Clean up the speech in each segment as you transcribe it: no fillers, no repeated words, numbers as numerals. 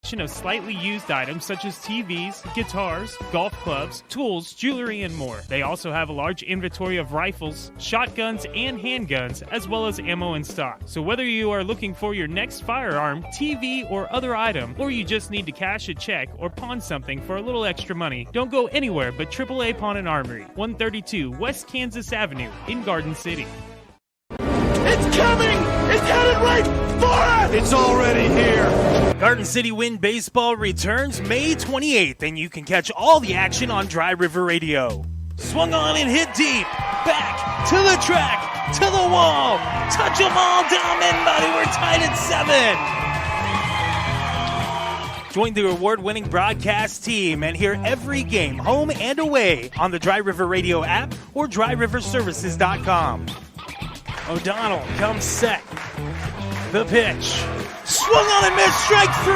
selection of slightly used items such as TVs, guitars, golf clubs, tools, jewelry, and more. They also have a large inventory of rifles, shotguns, and handguns, as well as ammo in stock. So whether you are looking for your next firearm, TV, or other item, or you just need to cash a check or pawn something for a little extra money, don't go anywhere but AAA Pawn and Armory, 132 West Kansas Avenue in Garden City. It's coming! It's headed right for us! It's already here! Garden City Wind Baseball returns May 28th, and you can catch all the action on Dry River Radio. Swung on and hit deep. Back to the track, to the wall. Touch them all, Dom and Buddy. We're tied at 7. Join the award-winning broadcast team and hear every game, home and away, on the Dry River Radio app or dryriverservices.com. O'Donnell comes set. The pitch. Swung on and missed, strike 3.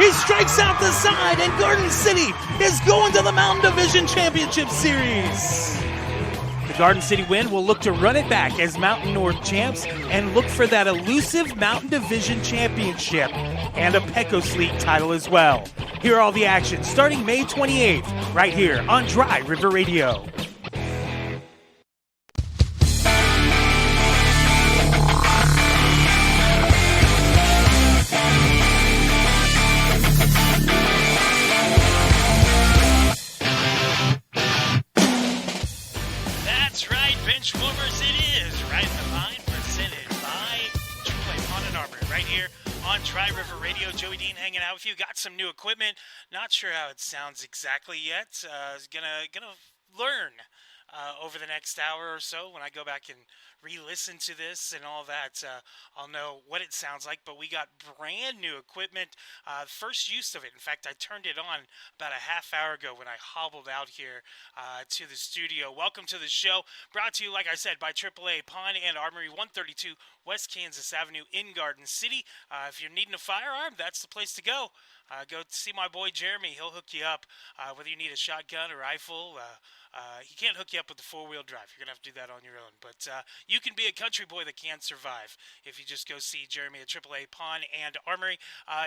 He strikes out the side, and Garden City is going to the Mountain Division Championship Series. The Garden City Wind will look to run it back as Mountain North champs and look for that elusive Mountain Division Championship and a Pecos League title as well. Hear all the action starting May 28th right here on Dry River Radio. Warmers, it is Ridin the Pine, presented by AAA Pawn and Armory, right here on Dry River Radio. Joey Dean hanging out with you. Got some new equipment. Not sure how it sounds exactly yet. Gonna learn over the next hour or so when I go back and re-listen to this and all that. I'll know what it sounds like, but we got brand new equipment. First use of it. In fact, I turned it on about a half hour ago when I hobbled out here to the studio. Welcome to the show. Brought to you, like I said, by AAA Pawn and Armory, 132 West Kansas Avenue in Garden City. If you're needing a firearm, that's the place to go. Go see my boy Jeremy. He'll hook you up. Whether you need a shotgun, a rifle, he can't hook you up with the four-wheel drive. You're going to have to do that on your own. But you can be a country boy that can survive if you just go see Jeremy at AAA Pawn and Armory.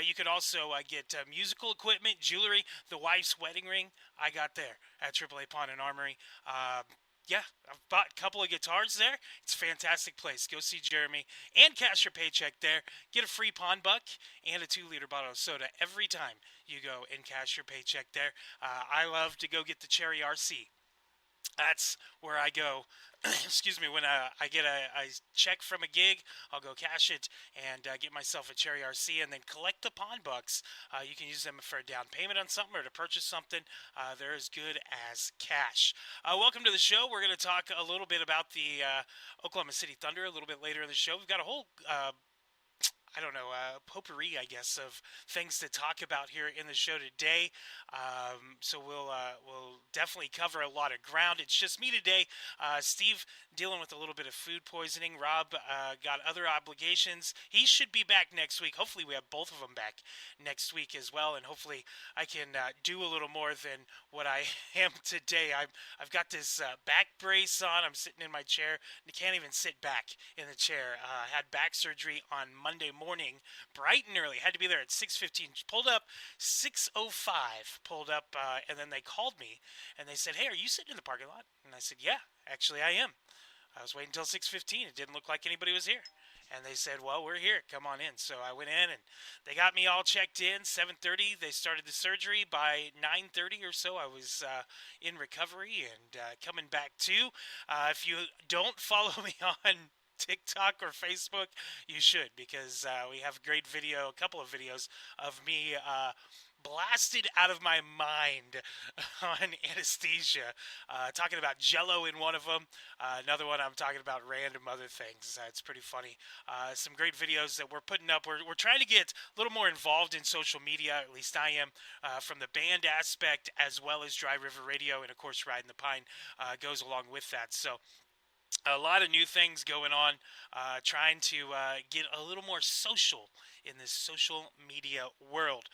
You can also get musical equipment, jewelry, the wife's wedding ring. I got there at AAA Pawn and Armory. Yeah, I've bought a couple of guitars there. It's a fantastic place. Go see Jeremy and cash your paycheck there. Get a free pawn buck and a 2-liter bottle of soda every time you go and cash your paycheck there. I love to go get the Cherry RC. That's where I go, excuse me, when I get a check from a gig, I'll go cash it and get myself a Cherry RC and then collect the pawn bucks. You can use them for a down payment on something or to purchase something. They're as good as cash. Welcome to the show. We're going to talk a little bit about the Oklahoma City Thunder a little bit later in the show. We've got a whole potpourri, I guess, of things to talk about here in the show today. So we'll definitely cover a lot of ground. It's just me today. Steve dealing with a little bit of food poisoning. Rob got other obligations. He should be back next week. Hopefully we have both of them back next week as well, and hopefully I can do a little more than what I am today. I've got this back brace on. I'm sitting in my chair. I can't even sit back in the chair. I had back surgery on Monday morning, bright and early. Had to be there at 6:15. Pulled up 6:05. Pulled up, and then they called me and they said, "Hey, are you sitting in the parking lot?" And I said, "Yeah, actually I am." I was waiting until 6:15. It didn't look like anybody was here. And they said, "Well, we're here. Come on in." So I went in, and they got me all checked in. 7:30, they started the surgery. By 9:30 or so, I was in recovery and coming back too. If you don't follow me on TikTok or Facebook, you should, because we have a great video, a couple of videos of me blasted out of my mind on anesthesia, talking about Jell-O in one of them. Another one, I'm talking about random other things. It's pretty funny. Some great videos that we're putting up. We're trying to get a little more involved in social media, at least I am, from the band aspect as well as Dry River Radio, and of course Ridin the Pine goes along with that. So a lot of new things going on, trying to get a little more social in this social media world.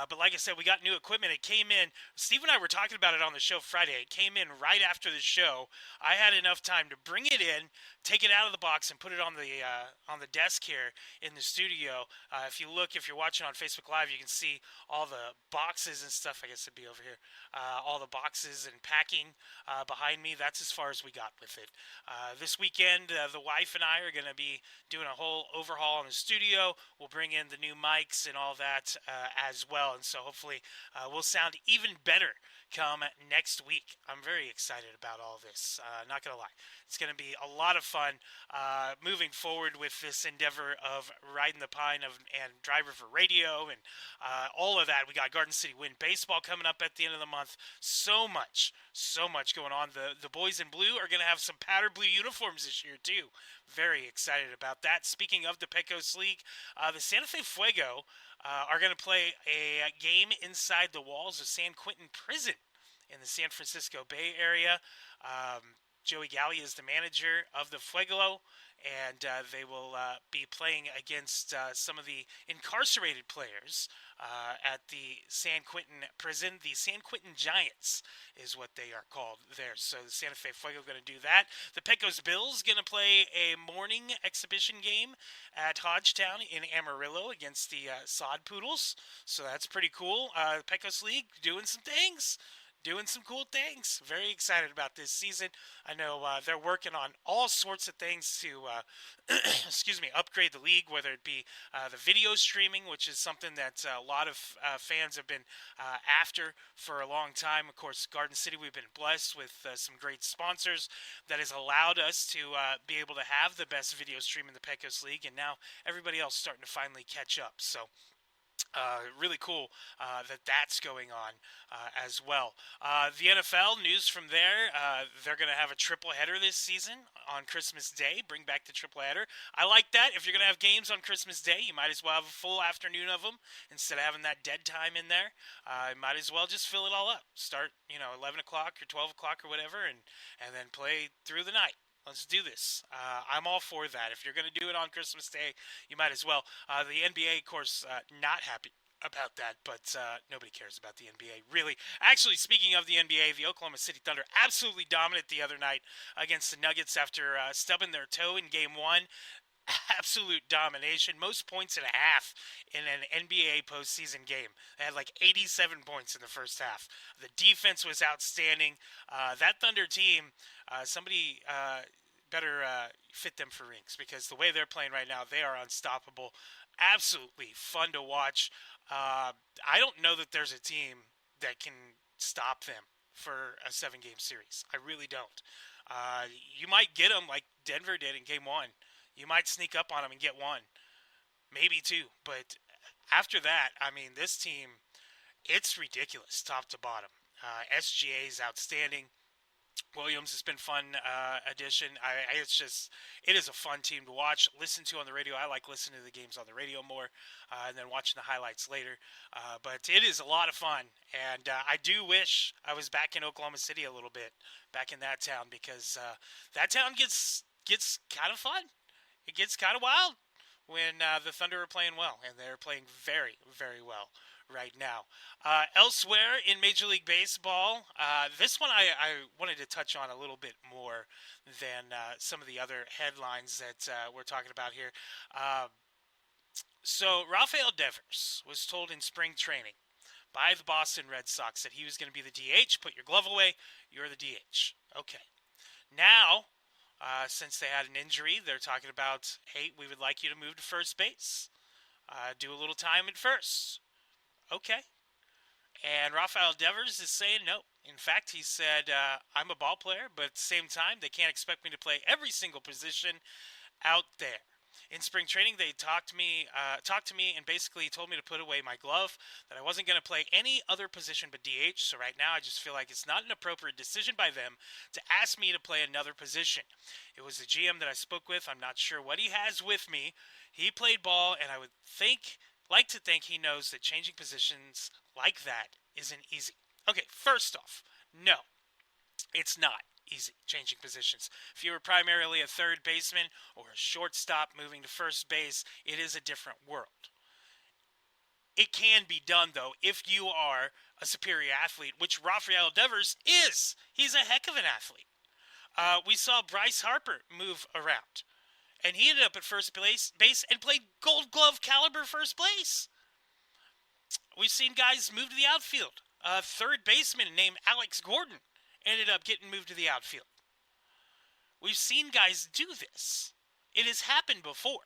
But like I said, we got new equipment. It came in. Steve and I were talking about it on the show Friday. It came in right after the show. I had enough time to bring it in, take it out of the box, and put it on the desk here in the studio. If you're watching on Facebook Live, you can see all the boxes and stuff. I guess it'd be over here. All the boxes and packing behind me. That's as far as we got with it. This weekend, the wife and I are going to be doing a whole overhaul in the studio. We'll bring in the new mics and all that as well. And so hopefully we'll sound even better come next week. I'm very excited about all this. Not going to lie. It's going to be a lot of fun moving forward with this endeavor of Ridin the Pine and Dry River Radio and all of that. We got Garden City Wind Baseball coming up at the end of the month. So much going on. The boys in blue are going to have some powder blue uniforms this year too. Very excited about that. Speaking of the Pecos League, the Santa Fe Fuego are going to play a game inside the walls of San Quentin Prison in the San Francisco Bay Area. Joey Galley is the manager of the Fuego, and they will be playing against some of the incarcerated players at the San Quentin prison. The San Quentin Giants is what they are called there. So the Santa Fe Fuego going to do that. The Pecos Bills going to play a morning exhibition game at Hodgetown in Amarillo against the Sod Poodles. So that's pretty cool. Pecos League doing some things. Doing some cool things. Very excited about this season. I know they're working on all sorts of things to, upgrade the league, whether it be the video streaming, which is something that a lot of fans have been after for a long time. Of course, Garden City, we've been blessed with some great sponsors that has allowed us to be able to have the best video stream in the Pecos League, and now everybody else starting to finally catch up. So really cool that's going on as well. The NFL news from there, they're going to have a triple header this season on Christmas Day. Bring back the triple header. I like that. If you're going to have games on Christmas Day, you might as well have a full afternoon of them instead of having that dead time in there. You might as well just fill it all up. Start, 11 o'clock or 12 o'clock or whatever, and then play through the night. Let's do this. I'm all for that. If you're going to do it on Christmas Day, you might as well. The NBA, of course, not happy about that, but nobody cares about the NBA, really. Actually, speaking of the NBA, the Oklahoma City Thunder absolutely dominant the other night against the Nuggets after stubbing their toe in Game 1. Absolute domination. Most points and a half in an NBA postseason game. They had like 87 points in the first half. The defense was outstanding. That Thunder team, somebody better fit them for rings, because the way they're playing right now, they are unstoppable. Absolutely fun to watch. I don't know that there's a team that can stop them for a 7-game series. I really don't. You might get them like Denver did in Game 1. You might sneak up on them and get one, maybe two. But after that, I mean, this team, it's ridiculous top to bottom. SGA is outstanding. Williams has been fun addition. It is a fun team to watch, listen to on the radio. I like listening to the games on the radio more, and then watching the highlights later. But it is a lot of fun, and I do wish I was back in Oklahoma City a little bit, back in that town, because that town gets kind of fun. It gets kind of wild when the Thunder are playing well, and they're playing very, very well right now. Elsewhere in Major League Baseball, this one I wanted to touch on a little bit more than some of the other headlines that we're talking about here. So Rafael Devers was told in spring training by the Boston Red Sox that he was going to be the DH. Put your glove away, you're the DH. Okay. Now, since they had an injury, they're talking about, hey, we would like you to move to first base. Do a little time at first. Okay. And Rafael Devers is saying no. In fact, he said, I'm a ball player, but at the same time, they can't expect me to play every single position out there. In spring training, they talked to me and basically told me to put away my glove, that I wasn't going to play any other position but DH. So right now, I just feel like it's not an appropriate decision by them to ask me to play another position. It was the GM that I spoke with. I'm not sure what he has with me. He played ball, and I would like to think he knows that changing positions like that isn't easy. Okay, first off, no, it's not easy changing positions. If you were primarily a third baseman or a shortstop moving to first base, it is a different world. it can be done, though, if you are a superior athlete, which Rafael Devers is. He's a heck of an athlete. We saw Bryce Harper move around, and he ended up at first base and played Gold Glove caliber first base. We've seen guys move to the outfield. A third baseman named Alex Gordon ended up getting moved to the outfield. We've seen guys do this. It has happened before.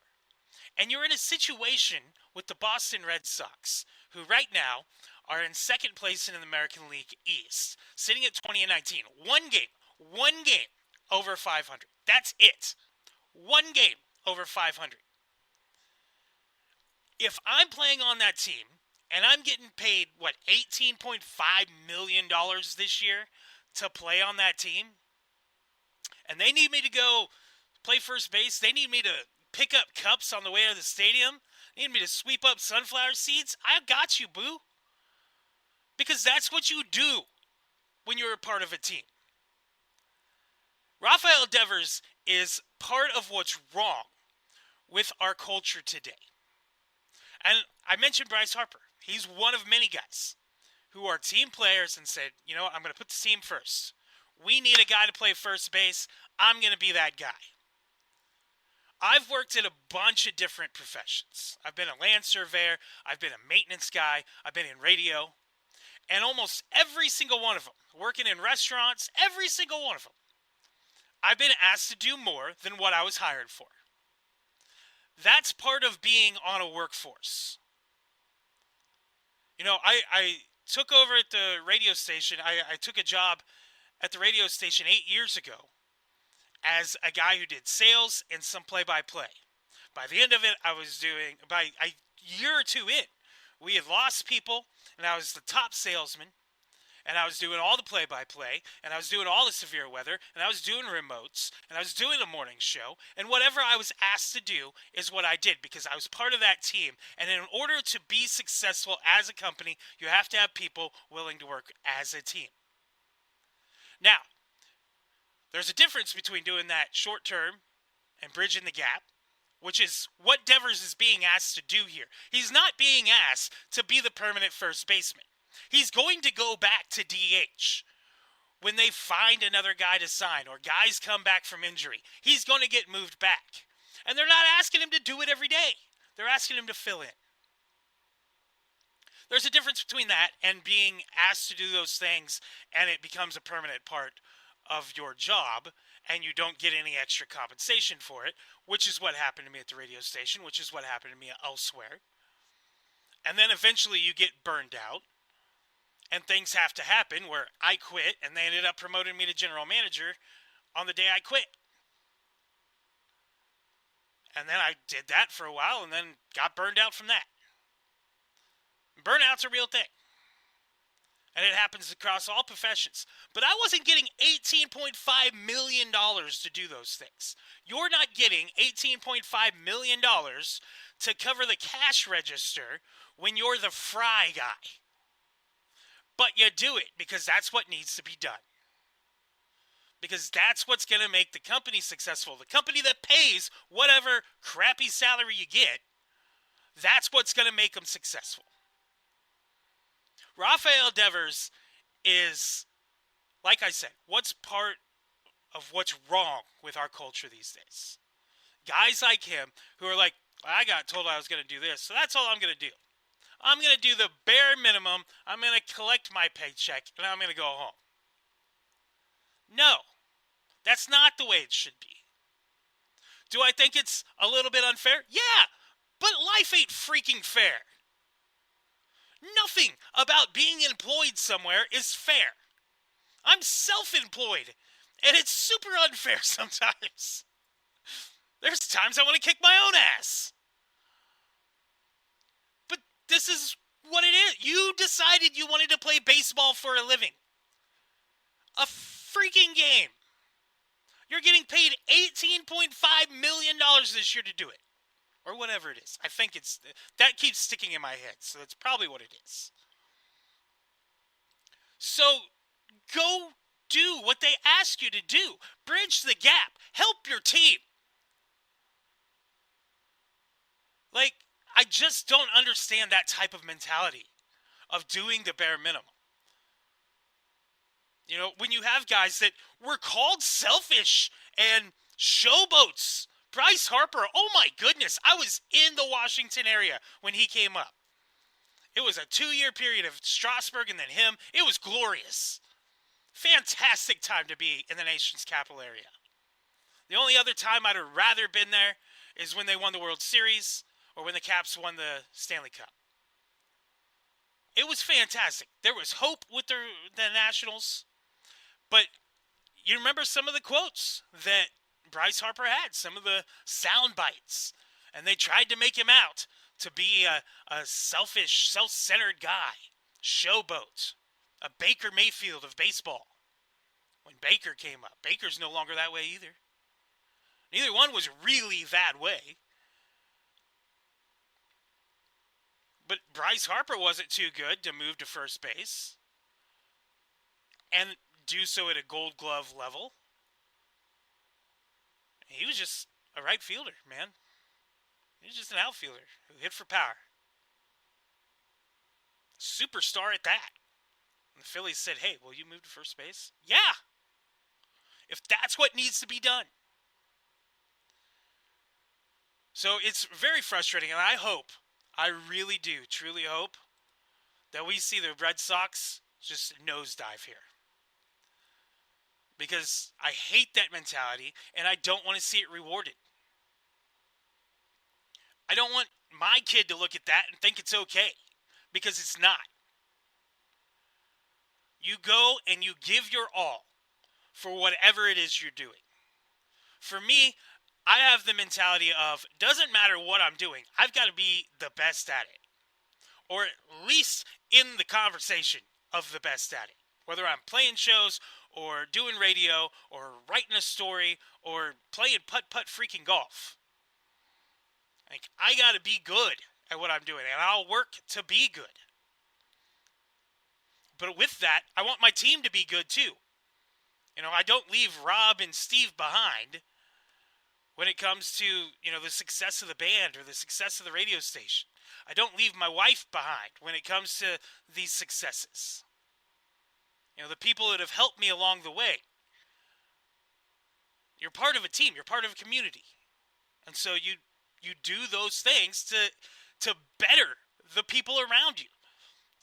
And you're in a situation with the Boston Red Sox, who right now are in second place in the American League East, sitting at 20-19. One game over 500. That's it. One game over 500. If I'm playing on that team, and I'm getting paid, $18.5 million this year to play on that team, and they need me to go play first base, they need me to pick up cups on the way to the stadium, they need me to sweep up sunflower seeds, I got you, boo. Because that's what you do when you're a part of a team. Rafael Devers is part of what's wrong with our culture today. And I mentioned Bryce Harper. He's one of many guys who are team players and said, I'm going to put the team first. We need a guy to play first base. I'm going to be that guy. I've worked in a bunch of different professions. I've been a land surveyor. I've been a maintenance guy. I've been in radio. And almost every single one of them, working in restaurants, every single one of them, I've been asked to do more than what I was hired for. That's part of being on a workforce. I took over at the radio station. I took a job at the radio station 8 years ago as a guy who did sales and some play-by-play. By the end of it, by a year or two in, we had lost people, and I was the top salesman, and I was doing all the play-by-play, and I was doing all the severe weather, and I was doing remotes, and I was doing a morning show, and whatever I was asked to do is what I did, because I was part of that team. And in order to be successful as a company, you have to have people willing to work as a team. Now, there's a difference between doing that short term and bridging the gap, which is what Devers is being asked to do here. He's not being asked to be the permanent first baseman. He's going to go back to DH when they find another guy to sign or guys come back from injury. He's going to get moved back. And they're not asking him to do it every day. They're asking him to fill in. There's a difference between that and being asked to do those things and it becomes a permanent part of your job and you don't get any extra compensation for it, which is what happened to me at the radio station, which is what happened to me elsewhere. And then eventually you get burned out. And things have to happen where I quit, and they ended up promoting me to general manager on the day I quit. And then I did that for a while, and then got burned out from that. Burnout's a real thing. And it happens across all professions. But I wasn't getting $18.5 million to do those things. You're not getting $18.5 million to cover the cash register when you're the fry guy. But you do it because that's what needs to be done. Because that's what's going to make the company successful. The company that pays whatever crappy salary you get, that's what's going to make them successful. Rafael Devers is, like I said, what's part of what's wrong with our culture these days. Guys like him who are like, I got told I was going to do this, so that's all I'm going to do. I'm going to do the bare minimum. I'm going to collect my paycheck, and I'm going to go home. No, that's not the way it should be. Do I think it's a little bit unfair? Yeah, but life ain't freaking fair. Nothing about being employed somewhere is fair. I'm self-employed, and it's super unfair sometimes. There's times I want to kick my own ass. But this is what it is. You decided you wanted to play baseball for a living. A freaking game. You're getting paid $18.5 million this year to do it. Or whatever it is. I think it's... That keeps sticking in my head, so that's probably what it is. So, go do what they ask you to do. Bridge the gap. Help your team. Like, I just don't understand that type of mentality of doing the bare minimum. You know, when you have guys that were called selfish and showboats. Bryce Harper, oh my goodness, I was in the Washington area when he came up. It was a 2-year period of Strasburg and then him. It was glorious. Fantastic time to be in the nation's capital area. The only other time I'd have rather been there is when they won the World Series or when the Caps won the Stanley Cup. It was fantastic. There was hope with the Nationals. But you remember some of the quotes that Bryce Harper had, some of the sound bites. And they tried to make him out to be a selfish, self-centered guy. Showboat. A Baker Mayfield of baseball. When Baker came up. Baker's no longer that way either. Neither one was really that way. But Bryce Harper wasn't too good to move to first base. And do so at a Gold Glove level. He was just a right fielder, man. He was just an outfielder who hit for power. Superstar at that. And the Phillies said, hey, will you move to first base? Yeah! If that's what needs to be done. So it's very frustrating, and I really do, truly hope that we see the Red Sox just nosedive here. Because I hate that mentality, and I don't want to see it rewarded. I don't want my kid to look at that and think it's okay, because it's not. You go and you give your all for whatever it is you're doing. For me, I have the mentality of, doesn't matter what I'm doing, I've got to be the best at it. Or at least in the conversation of the best at it. Whether I'm playing shows, or doing radio, or writing a story, or playing putt-putt freaking golf. Like, I got to be good at what I'm doing, and I'll work to be good. But with that, I want my team to be good too. You know, I don't leave Rob and Steve behind when it comes to, you know, the success of the band or the success of the radio station. I don't leave my wife behind when it comes to these successes. You know, the people that have helped me along the way. You're part of a team. You're part of a community. And so you do those things to better the people around you.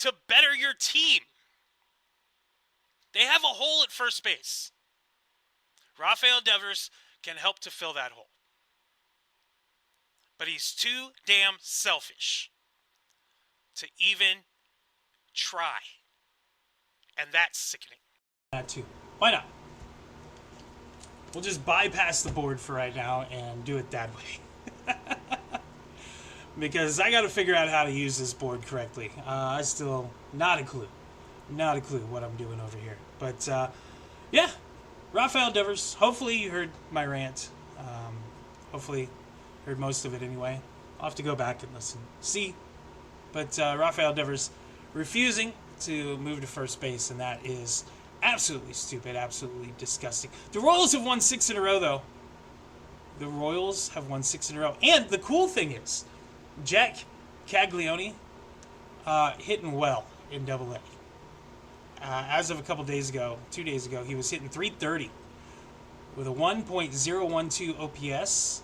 To better your team. They have a hole at first base. Rafael Devers can help to fill that hole. But he's too damn selfish to even try. And that's sickening. That too. Why not? We'll just bypass the board for right now and do it that way. Because I got to figure out how to use this board correctly. I still not a clue what I'm doing over here. But yeah, Rafael Devers. Hopefully you heard my rant. Hopefully heard most of it anyway. I'll have to go back and listen. See. But Rafael Devers refusing to move to first base, and that is absolutely stupid, absolutely disgusting. The Royals have won 6 in a row, though. The Royals have won 6 in a row. And the cool thing is, Jack Caglione hitting well in Double-A. As of a couple days ago, 2 days ago, he was hitting .330 with a 1.012 OPS.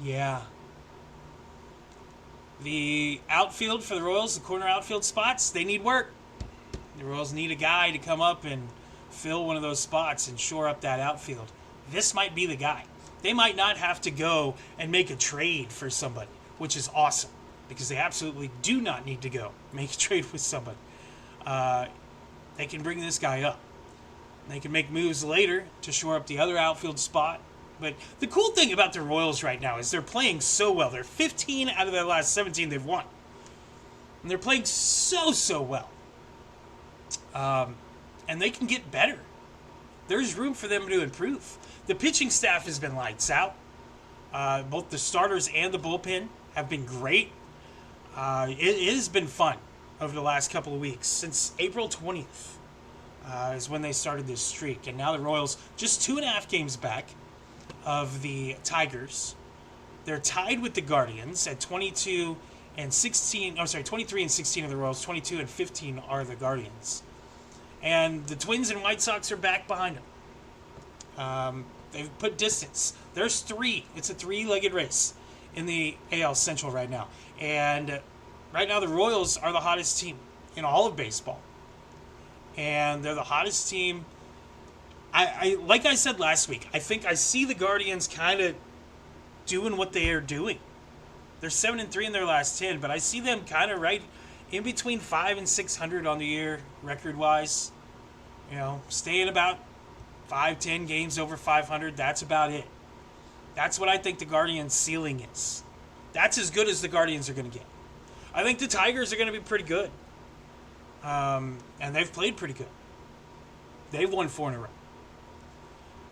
Yeah. The outfield for the Royals, the corner outfield spots, they need work. The Royals need a guy to come up and fill one of those spots and shore up that outfield. This might be the guy. They might not have to go and make a trade for somebody, which is awesome, because they absolutely do not need to go make a trade with somebody. They can bring this guy up. They can make moves later to shore up the other outfield spot. But the cool thing about the Royals right now is they're playing so well. They're 15 out of their last 17 they've won. And they're playing so well. And they can get better. There's room for them to improve. The pitching staff has been lights out. Both the starters and the bullpen have been great. It has been fun over the last couple of weeks. Since April 20th is when they started this streak. And now the Royals just 2.5 games back of the Tigers. They're tied with the Guardians at 22 and 16. I'm sorry, 23 and 16 are the Royals. 22 and 15 are the Guardians. And the Twins and White Sox are back behind them. They've put distance. There's three. It's a three-legged race in the AL Central right now. And right now the Royals are the hottest team in all of baseball. And they're the hottest team. I like I said last week, I think I see the Guardians kind of doing what they are doing. They're 7-3 in their last 10, but I see them kind of right in between 500 and 600 on the year record-wise. You know, staying about 5-10 games over 500. That's about it. That's what I think the Guardians' ceiling is. That's as good as the Guardians are going to get. I think the Tigers are going to be pretty good. And they've played pretty good. They've won 4 in a row.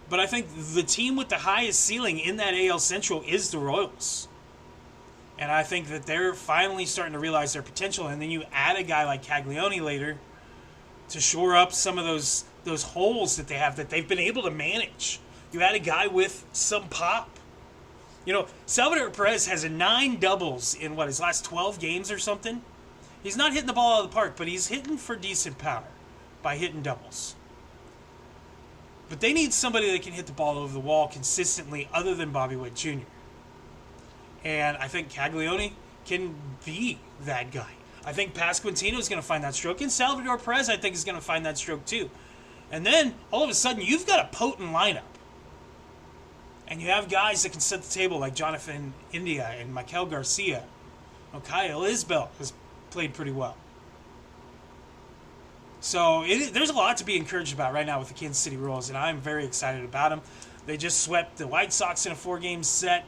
But I think the team with the highest ceiling in that AL Central is the Royals. And I think that they're finally starting to realize their potential. And then you add a guy like Caglione later to shore up some of those holes that they have that they've been able to manage. You add a guy with some pop. You know, Salvador Perez has 9 doubles in, his last 12 games or something? He's not hitting the ball out of the park, but he's hitting for decent power by hitting doubles. But they need somebody that can hit the ball over the wall consistently other than Bobby Witt Jr. And I think Caglione can be that guy. I think Pasquantino is going to find that stroke. And Salvador Perez, I think, is going to find that stroke too. And then, all of a sudden, you've got a potent lineup. And you have guys that can set the table like Jonathan India and Michael Garcia. Kyle Isbell has played pretty well. So there's a lot to be encouraged about right now with the Kansas City Royals, and I'm very excited about them. They just swept the White Sox in a 4-game set.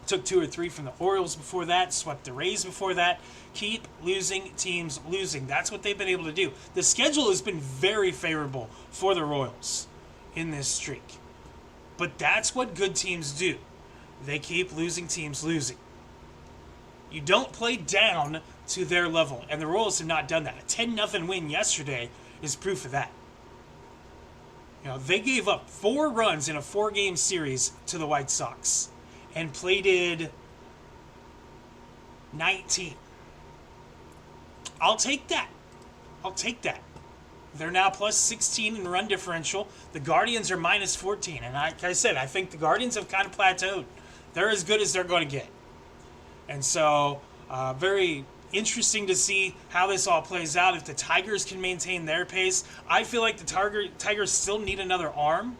Took 2 or 3 from the Orioles before that. Swept the Rays before that. Keep losing teams losing. That's what they've been able to do. The schedule has been very favorable for the Royals in this streak. But that's what good teams do. They keep losing teams losing. You don't play down to their level, and the Royals have not done that. A 10-0 win yesterday is proof of that. You know, they gave up 4 runs in a 4-game series to the White Sox and plated 19. I'll take that. They're now plus 16 in run differential. The Guardians are minus 14. And like I said, I think the Guardians have kind of plateaued. They're as good as they're going to get. And so, very interesting to see how this all plays out. If the Tigers can maintain their pace, I feel like the Tigers still need another arm.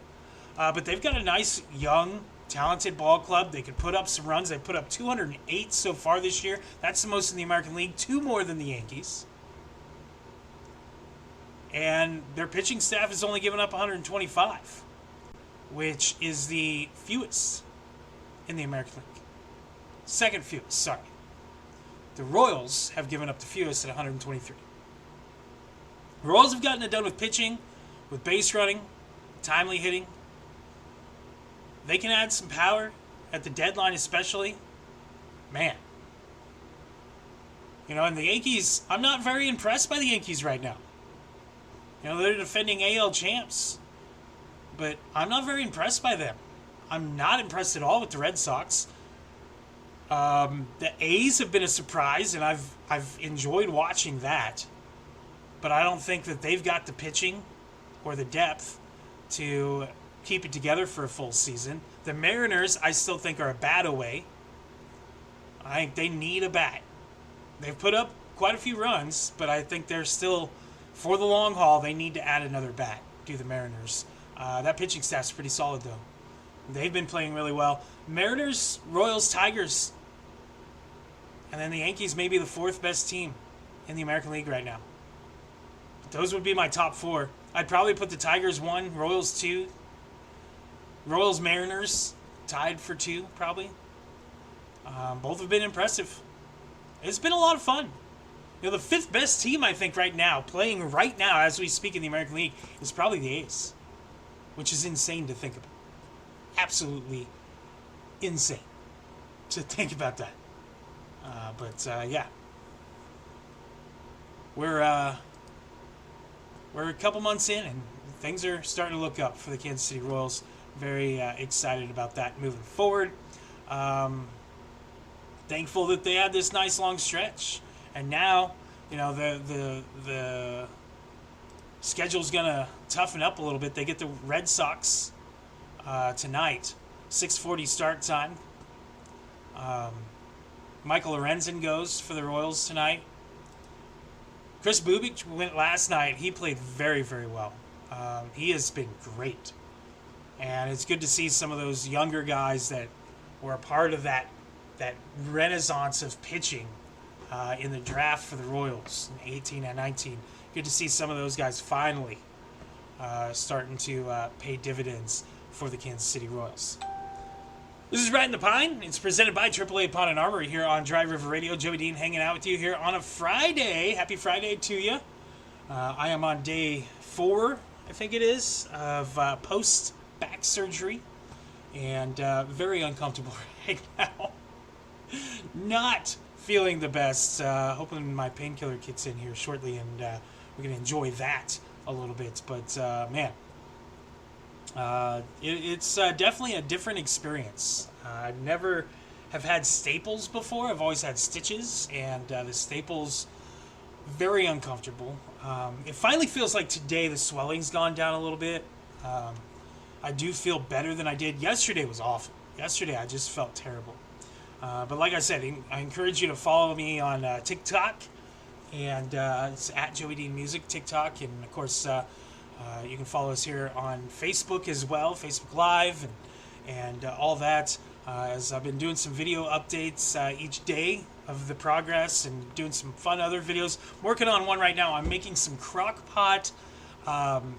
But they've got a nice, young, talented ball club. They could put up some runs. They've put up 208 so far this year. That's the most in the American League. 2 more than the Yankees. And their pitching staff has only given up 125, which is the fewest in the American League. Second fewest, sorry. The Royals have given up the fewest at 123. The Royals have gotten it done with pitching, with base running, timely hitting. They can add some power at the deadline especially. Man. You know, and the Yankees, I'm not very impressed by the Yankees right now. You know, they're defending AL champs. But I'm not very impressed by them. I'm not impressed at all with the Red Sox. The A's have been a surprise, and I've enjoyed watching that. But I don't think that they've got the pitching or the depth to keep it together for a full season. The Mariners, I still think, are a bat away. I think they need a bat. They've put up quite a few runs, but I think they're still, for the long haul, they need to add another bat, do the Mariners. That pitching staff's pretty solid, though. They've been playing really well. Mariners, Royals, Tigers, and then the Yankees may be the 4th best team in the American League right now. But those would be my top 4. I'd probably put the Tigers 1, Royals 2, Royals, Mariners tied for 2, probably. Both have been impressive. It's been a lot of fun. You know, the 5th best team, I think, right now, playing right now as we speak in the American League, is probably the A's, which is insane to think about. Absolutely insane to think about that. Yeah. We're a couple months in, and things are starting to look up for the Kansas City Royals. Very excited about that moving forward. Thankful that they had this nice long stretch. And now, the schedule's going to toughen up a little bit. They get the Red Sox tonight, 6:40 start time. Michael Lorenzen goes for the Royals tonight. Chris Bubik went last night. He played very, very well. He has been great. And it's good to see some of those younger guys that were a part of that renaissance of pitching in the draft for the Royals in 18 and 19. Good to see some of those guys finally starting to pay dividends for the Kansas City Royals. This is Ridin the Pine. It's presented by AAA Pawn and Armory here on Dry River Radio. Joey Dean hanging out with you here on a Friday. Happy Friday to you. I am on day 4, I think it is, of post-back surgery. And very uncomfortable right now. Not feeling the best. Hoping my painkiller kicks in here shortly, and we're going to enjoy that a little bit. But, man, it's definitely a different experience. I never have had staples before. I've always had stitches, and the staples, very uncomfortable. It finally feels like today the swelling's gone down a little bit. I do feel better than I did. Yesterday was awful. Yesterday I just felt terrible. But like I said, I encourage you to follow me on TikTok, and it's at Joey Dean Music, TikTok, and of course you can follow us here on Facebook as well, Facebook Live, and all that. As I've been doing some video updates each day of the progress and doing some fun other videos. I'm working on one right now. I'm making some crock pot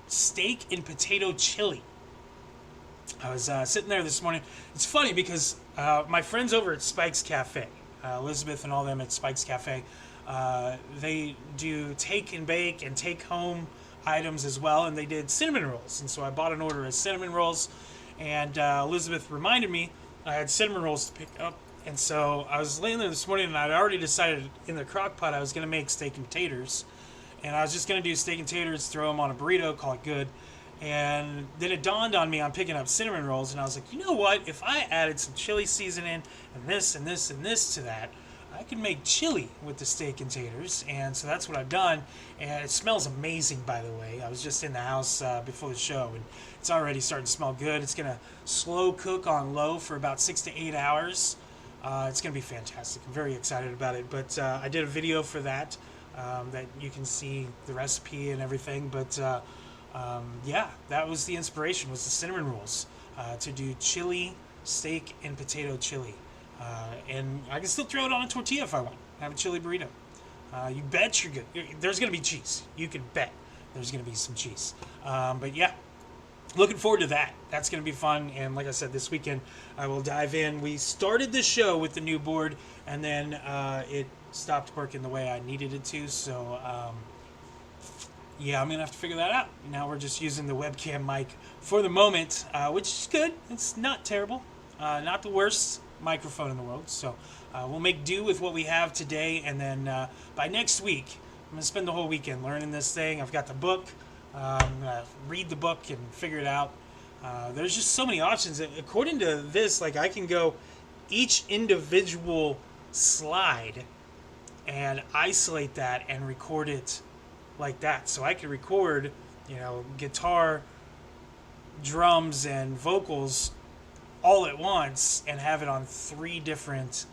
steak and potato chili. I was sitting there this morning. It's funny because my friends over at Spike's Cafe, Elizabeth and all them at Spike's Cafe, they do take and bake and take home items as well, and they did cinnamon rolls. And so I bought an order of cinnamon rolls, and Elizabeth reminded me I had cinnamon rolls to pick up. And so I was laying there this morning, and I'd already decided in the crock pot I was going to make steak and taters. And I was just going to do steak and taters, throw them on a burrito, call it good. And then it dawned on me I'm picking up cinnamon rolls, and I was like, you know what? If I added some chili seasoning and this and this and this to that, I could make chili with the steak and taters. And so that's what I've done. And it smells amazing, by the way. I was just in the house before the show, and it's already starting to smell good. It's going to slow cook on low for about 6 to 8 hours. It's going to be fantastic. I'm very excited about it. But I did a video for that you can see the recipe and everything. But yeah, that was the inspiration, was the cinnamon rolls, to do chili, steak, and potato chili. And I can still throw it on a tortilla if I want. Have a chili burrito. You bet you're good. There's going to be cheese. You can bet there's going to be some cheese. But yeah, looking forward to that. That's going to be fun. And like I said, this weekend I will dive in. We started the show with the new board, and then it stopped working the way I needed it to. So yeah, I'm going to have to figure that out. Now we're just using the webcam mic for the moment, which is good. It's not terrible. Not the worst microphone in the world. So we'll make do with what we have today, and then by next week I'm going to spend the whole weekend learning this thing. I've got the book. I'm going to read the book and figure it out. There's just so many options. According to this, like, I can go each individual slide and isolate that and record it like that. So I could record, guitar, drums, and vocals all at once and have it on three different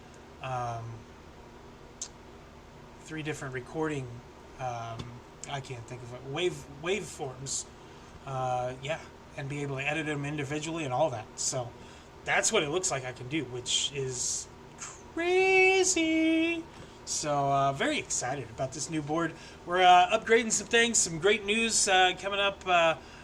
recording. I can't think of it. Waveforms. Yeah, and be able to edit them individually and all that. So that's what it looks like I can do, which is crazy. So very excited about this new board. We're upgrading some things. Some great news coming up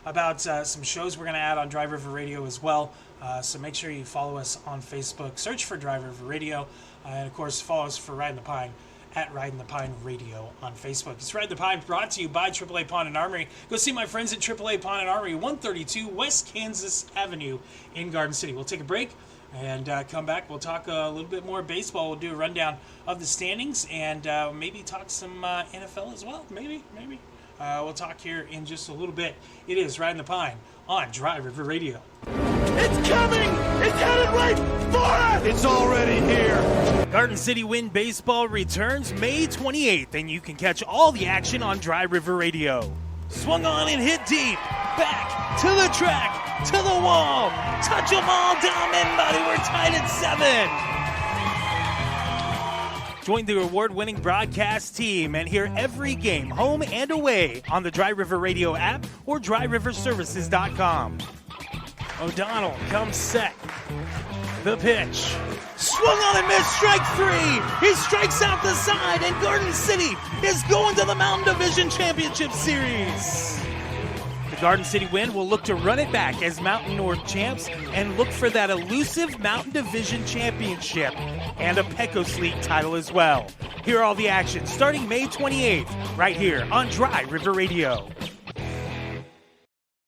about some shows we're going to add on Dry River Radio as well. So make sure you follow us on Facebook. Search for Dry River Radio. And, of course, follow us for Ridin the Pine at Ridin the Pine Radio on Facebook. It's Ridin the Pine, brought to you by AAA Pawn and Armory. Go see my friends at AAA Pawn and Armory, 132 West Kansas Avenue in Garden City. We'll take a break and come back. We'll talk a little bit more baseball. We'll do a rundown of the standings and maybe talk some NFL as well. Maybe. We'll talk here in just a little bit. It is Ridin the Pine on Dry River Radio. It's coming! It's headed right for it! It's already here! Garden City Wind Baseball returns May 28th, and you can catch all the action on Dry River Radio. Swung on and hit deep. Back to the track, to the wall. Touch them all down, everybody. We're tied at 7. Join the award-winning broadcast team and hear every game, home and away, on the Dry River Radio app or dryriverservices.com. O'Donnell comes set. The pitch. Swung on and missed, strike 3. He strikes out the side, and Garden City is going to the Mountain Division Championship Series. The Garden City Wind will look to run it back as Mountain North champs and look for that elusive Mountain Division Championship and a Pecos League title as well. Hear all the action starting May 28th, right here on Dry River Radio.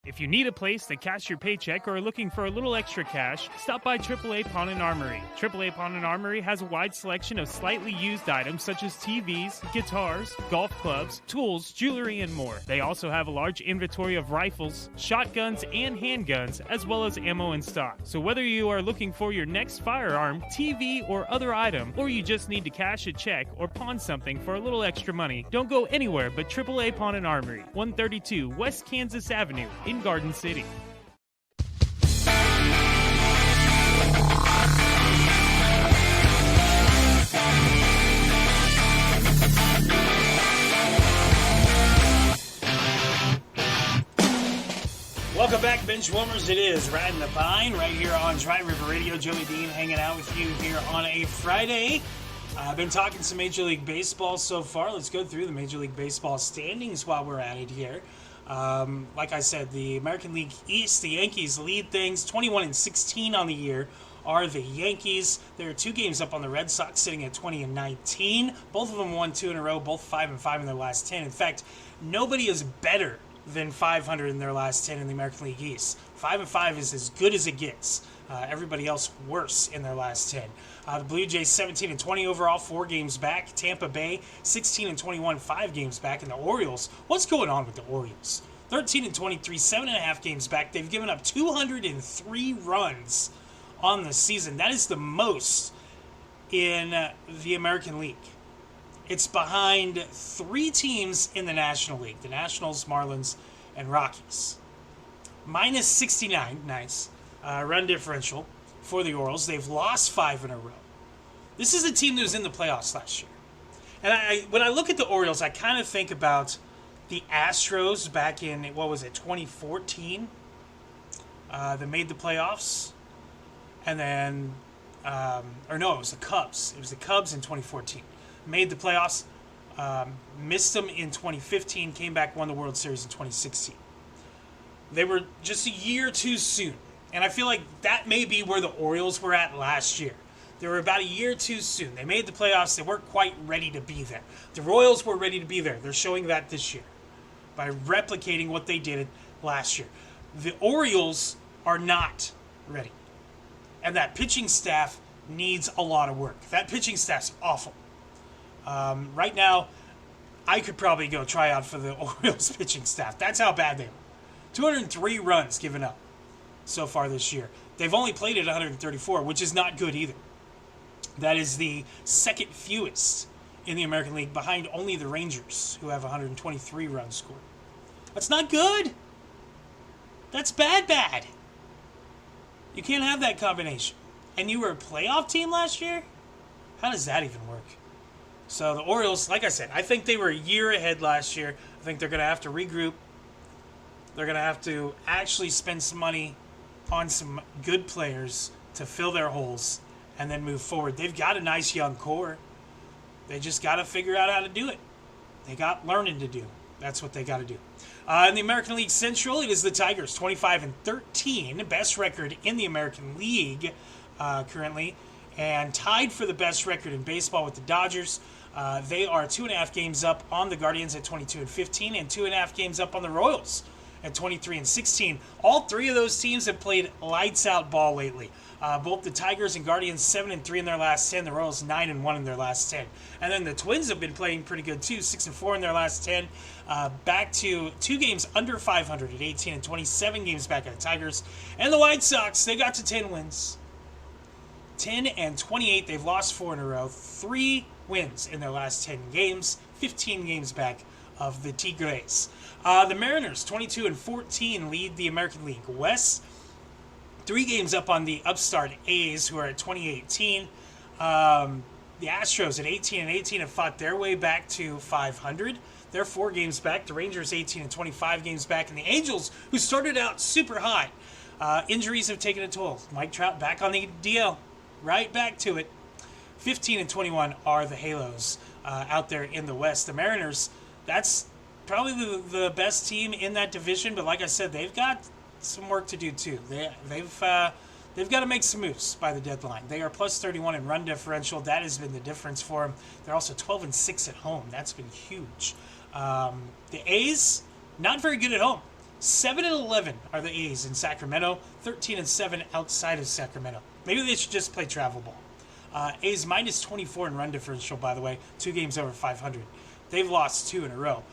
If you need a place to cash your paycheck or are looking for a little extra cash, stop by AAA Pawn and Armory. AAA Pawn and Armory has a wide selection of slightly used items such as TVs, guitars, golf clubs, tools, jewelry, and more. They also have a large inventory of rifles, shotguns, and handguns, as well as ammo in stock. So whether you are looking for your next firearm, TV, or other item, or you just need to cash a check or pawn something for a little extra money, don't go anywhere but AAA Pawn and Armory, 132 West Kansas Avenue in Garden City. Welcome back, bench warmers. It is Ridin the Pine right here on Dry River Radio. Joey Dean hanging out with you here on a Friday. I've been talking some Major League Baseball so far. Let's go through the Major League Baseball standings while we're at it here. Like I said, the American League East, the Yankees lead things. 21-16 on the year are the Yankees. They're 2 games up on the Red Sox, sitting at 20-19. Both of them won 2 in a row, both 5-5 in their last 10. In fact, nobody is better than 500 in their last 10 in the American League East. 5-5 is as good as it gets. Everybody else worse in their last 10. The Blue Jays 17-20 overall, 4 games back. Tampa Bay 16-21, 5 games back. And the Orioles, what's going on with the Orioles? 13-23, 7.5 games back. They've given up 203 runs on the season. That is the most in the American League. It's behind 3 teams in the National League: the Nationals, Marlins, and Rockies. Minus 69, nice run differential for the Orioles. They've lost 5 in a row. This is a team that was in the playoffs last year. And when I look at the Orioles, I kind of think about the Astros back in, 2014? That made the playoffs. And then, it was the Cubs. It was the Cubs in 2014. Made the playoffs, missed them in 2015, came back, won the World Series in 2016. They were just a year too soon. And I feel like that may be where the Orioles were at last year. They were about a year too soon. They made the playoffs. They weren't quite ready to be there. The Royals were ready to be there. They're showing that this year by replicating what they did last year. The Orioles are not ready. And that pitching staff needs a lot of work. That pitching staff's awful. Right now, I could probably go try out for the Orioles pitching staff. That's how bad they are. 203 runs given up so far this year. They've only played at 134, which is not good either. That is the second fewest in the American League, behind only the Rangers, who have 123 runs scored. That's not good. That's bad. You can't have that combination. And you were a playoff team last year? How does that even work? So the Orioles, like I said, I think they were a year ahead last year. I think they're going to have to regroup. They're going to have to actually spend some money on some good players to fill their holes and then move forward. They've got a nice young core. They just got to figure out how to do it. They got learning to do. That's what they got to do. In the American League Central, it is the Tigers, 25-13, best record in the American League currently, and tied for the best record in baseball with the Dodgers. They are 2.5 games up on the Guardians at 22-15, and 2.5 games up on the Royals at 23-16. All 3 of those teams have played lights out ball lately. Both the Tigers and Guardians 7-3 in their last 10. The Royals 9-1 in their last 10. And then the Twins have been playing pretty good too, 6-4 in their last 10. Back to 2 games under 500 at 18 and 27 games back at the Tigers. And the White Sox, they got to 10 wins. 10-28. They've lost 4 in a row. 3 wins in their last 10 games. 15 games back of the Tigres. The Mariners, 22-14, lead the American League West. 3 games up on the upstart A's, who are at 20-18. The Astros at 18-18 have fought their way back to 500. They're 4 games back. The Rangers 18-25 games back. And the Angels, who started out super hot, injuries have taken a toll. Mike Trout back on the DL. Right back to it. 15-21 are the Halos out there in the West. The Mariners, that's probably the best team in that division. But like I said, they've got some work to do too. They've got to make some moves by the deadline. They are plus 31 in run differential. That has been the difference for them. They're also 12-6 at home. That's been huge. The A's, not very good at home. 7-11 are the A's in Sacramento. 13-7 outside of Sacramento. Maybe they should just play travel ball. A's minus 24 in run differential, by the way. 2 games over 500. They've lost 2 in a row.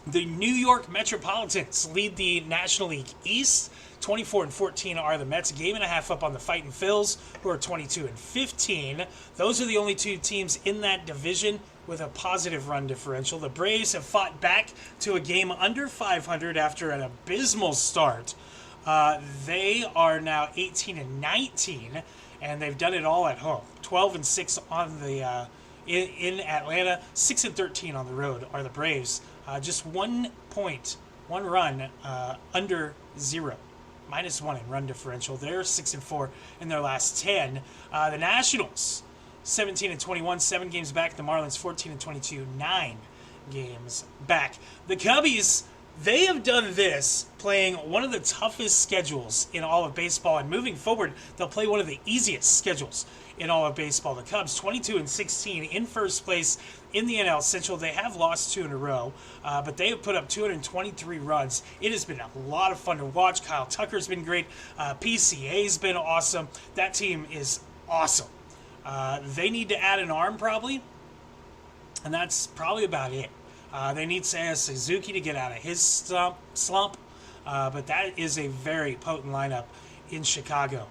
The New York Metropolitans lead the National League East. 24-14 are the Mets. Game and a half up on the Fightin' Phils, who are 22-15. Those are the only 2 teams in that division with a positive run differential. The Braves have fought back to a game under 500 after an abysmal start. They are now 18-19, and they've done it all at home. 12-6 on the in Atlanta, 6-13 on the road are the Braves. Just 1 point, 1 run under 0. -1 in run differential. They're 6-4 in their last 10. The Nationals, 17-21, 7 games back. The Marlins, 14-22, 9 games back. The Cubbies, they have done this playing one of the toughest schedules in all of baseball, and moving forward, they'll play one of the easiest schedules in all of baseball. The Cubs, 22-16, in first place in the NL Central. They have lost 2 in a row, but they have put up 223 runs. It has been a lot of fun to watch. Kyle Tucker's been great. PCA's been awesome. That team is awesome. They need to add an arm probably, and that's probably about it. They need Seiya Suzuki to get out of his slump, but that is a very potent lineup in Chicago.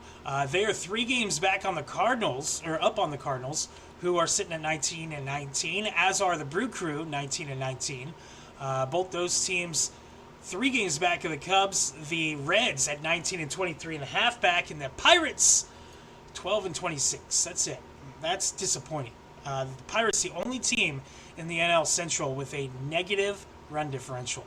They are 3 games back on the Cardinals, or up on the Cardinals, who are sitting at 19-19, as are the Brew Crew, 19-19. Both those teams 3 games back of the Cubs. The Reds at 19-23.5 back, and the Pirates 12-26. That's it. That's disappointing. The Pirates, the only team in the NL Central with a negative run differential.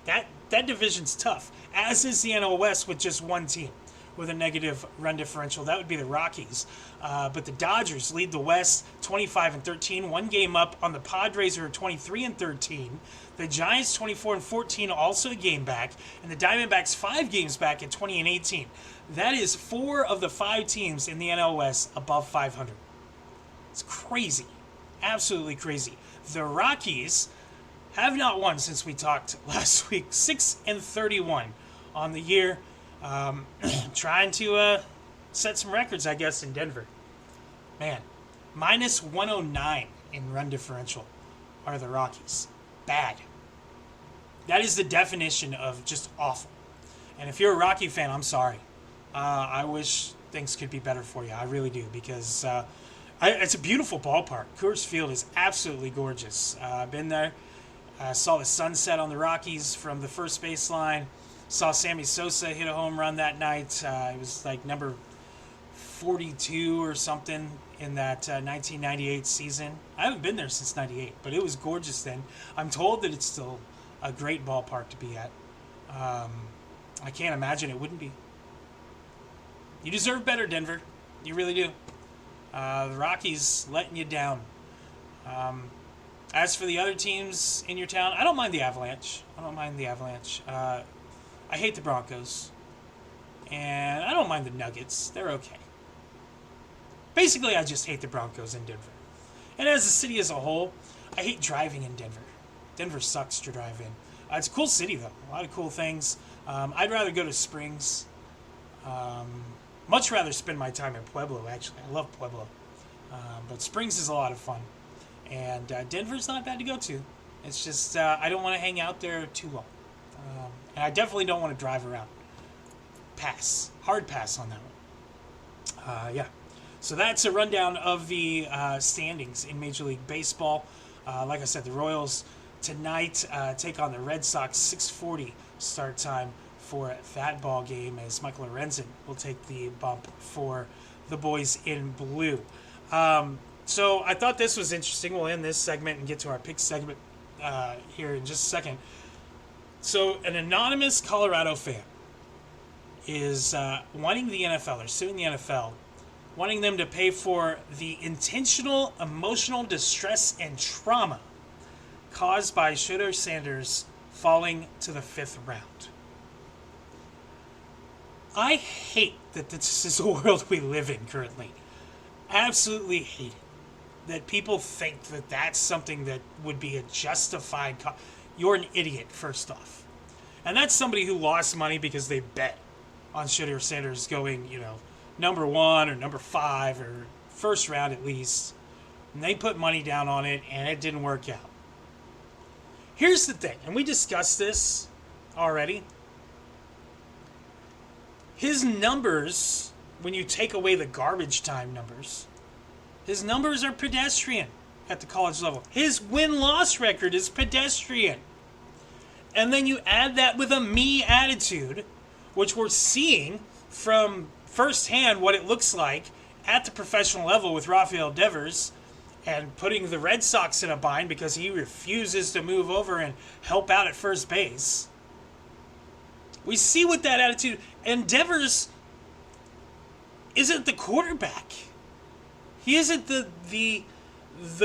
That division's tough, as is the NL West with just 1 team with a negative run differential. That would be the Rockies. But the Dodgers lead the West 25-13, 1 game up on the Padres, who are 23-13. The Giants 24-14, also a game back, and the Diamondbacks 5 games back at 20-18. That is 4 of the 5 teams in the NL West above 500. It's crazy. Absolutely crazy. The Rockies have not won since we talked last week. 6-31 on the year. Trying to set some records, I guess, in Denver. Man, -109 in run differential are the Rockies. Bad. That is the definition of just awful. And if you're a Rocky fan, I'm sorry. I wish things could be better for you. I really do, because it's a beautiful ballpark. Coors Field is absolutely gorgeous. I've been there. Saw the sunset on the Rockies from the first baseline. Saw Sammy Sosa hit a home run that night. It was like number 42 or something in that 1998 season. I haven't been there since 98, but it was gorgeous then. I'm told that it's still a great ballpark to be at. I can't imagine it wouldn't be. You deserve better, Denver. You really do. The Rockies letting you down. As for the other teams in your town, I don't mind the Avalanche. I hate the Broncos. And I don't mind the Nuggets. They're okay. Basically, I just hate the Broncos in Denver. And as a city as a whole, I hate driving in Denver. Denver sucks to drive in. It's a cool city, though. A lot of cool things. I'd rather go to Springs. Much rather spend my time in Pueblo, actually. I love Pueblo. But Springs is a lot of fun. And Denver's not bad to go to. It's just I don't want to hang out there too long. And I definitely don't want to drive around. Pass. Hard pass on that one. Yeah. So that's a rundown of the standings in Major League Baseball. Like I said, the Royals tonight take on the Red Sox, 6:40 start time for that ball game, as Michael Lorenzen will take the bump for the boys in blue. So I thought this was interesting. We'll end this segment and get to our pick segment here in just a second. So an anonymous Colorado fan is wanting the NFL, or suing the NFL, wanting them to pay for the intentional emotional distress and trauma caused by Shooter Sanders falling to the 5th round. I hate that this is the world we live in currently. Absolutely hate it. That people think that that's something that would be a justified... You're an idiot, first off. And that's somebody who lost money because they bet on Shooter Sanders going, number 1 or number 5 or first round at least. And they put money down on it, and it didn't work out. Here's the thing, and we discussed this already. His numbers, when you take away the garbage time numbers, his numbers are pedestrian at the college level. His win-loss record is pedestrian. And then you add that with a me attitude, which we're seeing from firsthand what it looks like at the professional level with Rafael Devers, and putting the Red Sox in a bind because he refuses to move over and help out at first base. We see with that attitude, and Devers isn't the quarterback. He isn't the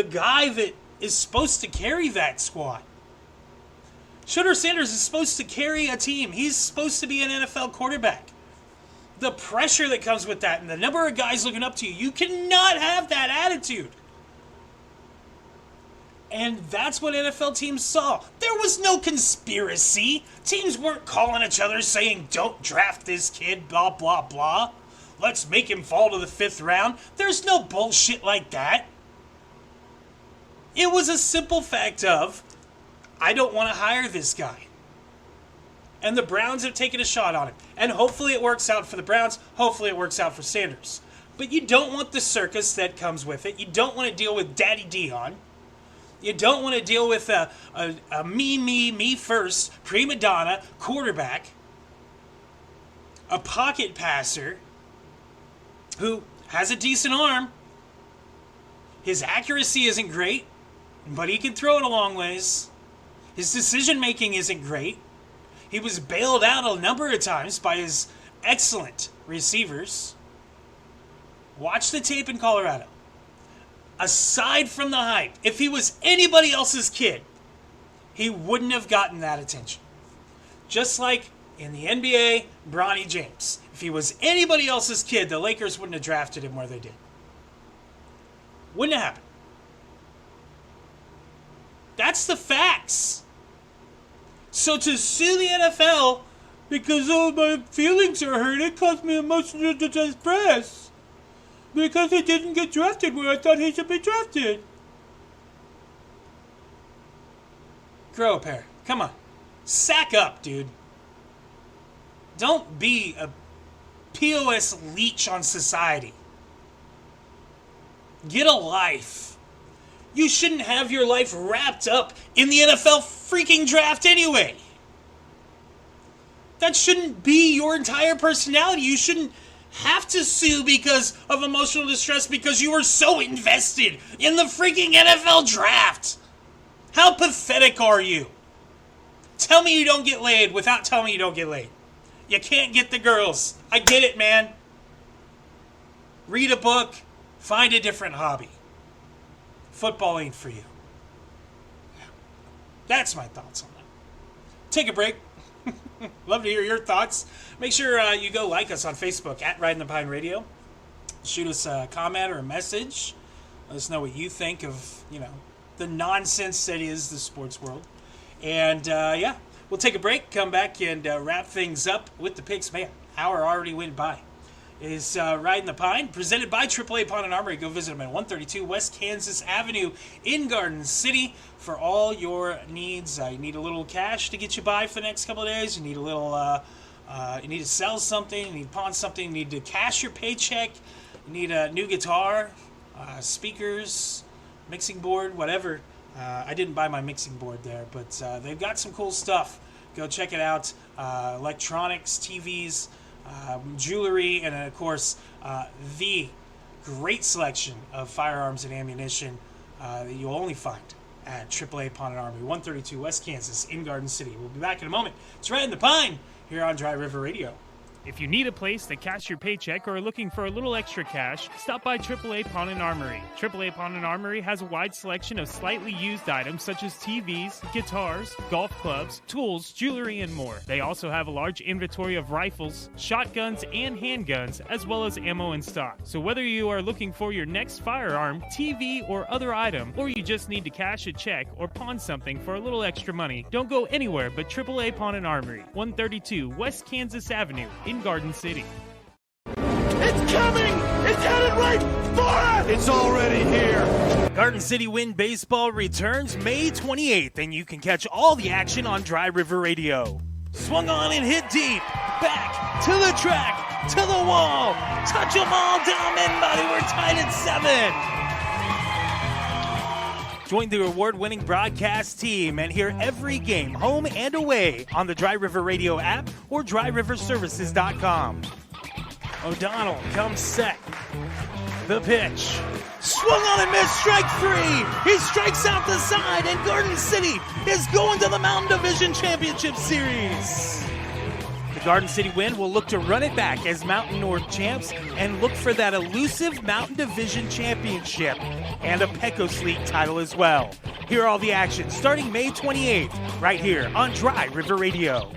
guy that is supposed to carry that squad. Shooter Sanders is supposed to carry a team. He's supposed to be an NFL quarterback. The pressure that comes with that and the number of guys looking up to you, you cannot have that attitude. And that's what NFL teams saw. There was no conspiracy. Teams weren't calling each other saying, don't draft this kid, blah, blah, blah. Let's make him fall to the 5th round. There's no bullshit like that. It was a simple fact of, I don't want to hire this guy. And the Browns have taken a shot on him. And hopefully it works out for the Browns. Hopefully it works out for Sanders. But you don't want the circus that comes with it. You don't want to deal with Daddy Dion. You don't want to deal with a me first prima donna quarterback, a pocket passer who has a decent arm. His accuracy isn't great, but he can throw it a long ways. His decision making isn't great. He was bailed out a number of times by his excellent receivers. Watch the tape in Colorado. Aside from the hype, if he was anybody else's kid, he wouldn't have gotten that attention. Just like in the NBA, Bronny James. If he was anybody else's kid, the Lakers wouldn't have drafted him where they did. Wouldn't have happened. That's the facts. So to sue the NFL because my feelings are hurt, it caused me emotional distress. Because he didn't get drafted where I thought he should be drafted. Grow a pair. Come on. Sack up, dude. Don't be a POS leech on society. Get a life. You shouldn't have your life wrapped up in the NFL freaking draft anyway. That shouldn't be your entire personality. You shouldn't have to sue because of emotional distress because you were so invested in the freaking NFL draft. How pathetic are you? Tell me you don't get laid without telling me you don't get laid. You can't get the girls. I get it, man. Read a book. Find a different hobby. Football ain't for you. That's my thoughts on that. Take a break. Love to hear your thoughts. Make sure you go like us on Facebook at Ridin the Pine Radio. Shoot us a comment or a message. Let us know what you think of, the nonsense that is the sports world. And, we'll take a break, come back, and wrap things up with the picks. Man, hour already went by. Is Ridin the Pine, presented by AAA Pawn and Armory. Go visit them at 132 West Kansas Avenue in Garden City for all your needs. You need a little cash to get you by for the next couple of days. You need a little, you need to sell something. You need to pawn something. You need to cash your paycheck. You need a new guitar, speakers, mixing board, whatever. I didn't buy my mixing board there, but they've got some cool stuff. Go check it out. Electronics, TVs, jewelry, and of course the great selection of firearms and ammunition that you'll only find at AAA Pawn and Armory, 132 West Kansas in Garden City. We'll be back in a moment. It's Ridin the Pine here on Dry River Radio. If you need a place to cash your paycheck or are looking for a little extra cash, stop by AAA Pawn and Armory. AAA Pawn and Armory has a wide selection of slightly used items such as TVs, guitars, golf clubs, tools, jewelry, and more. They also have a large inventory of rifles, shotguns, and handguns, as well as ammo in stock. So whether you are looking for your next firearm, TV, or other item, or you just need to cash a check or pawn something for a little extra money, don't go anywhere but AAA Pawn and Armory, 132 West Kansas Avenue in Garden City. It's coming! It's headed right for us! It's already here! Garden City Wind Baseball returns May 28th, and you can catch all the action on Dry River Radio. Swung on and hit deep. Back to the track, to the wall. Touch them all, Dom and Buddy. We're tied at 7. Join the award-winning broadcast team and hear every game, home and away, on the Dry River Radio app or dryriverservices.com. O'Donnell comes set. The pitch. Swung on and missed, strike 3. He strikes out the side, and Garden City is going to the Mountain Division Championship Series. The Garden City Wind will look to run it back as Mountain North champs and look for that elusive Mountain Division Championship and a Pecos League title as well. Hear all the action starting May 28th right here on Dry River Radio.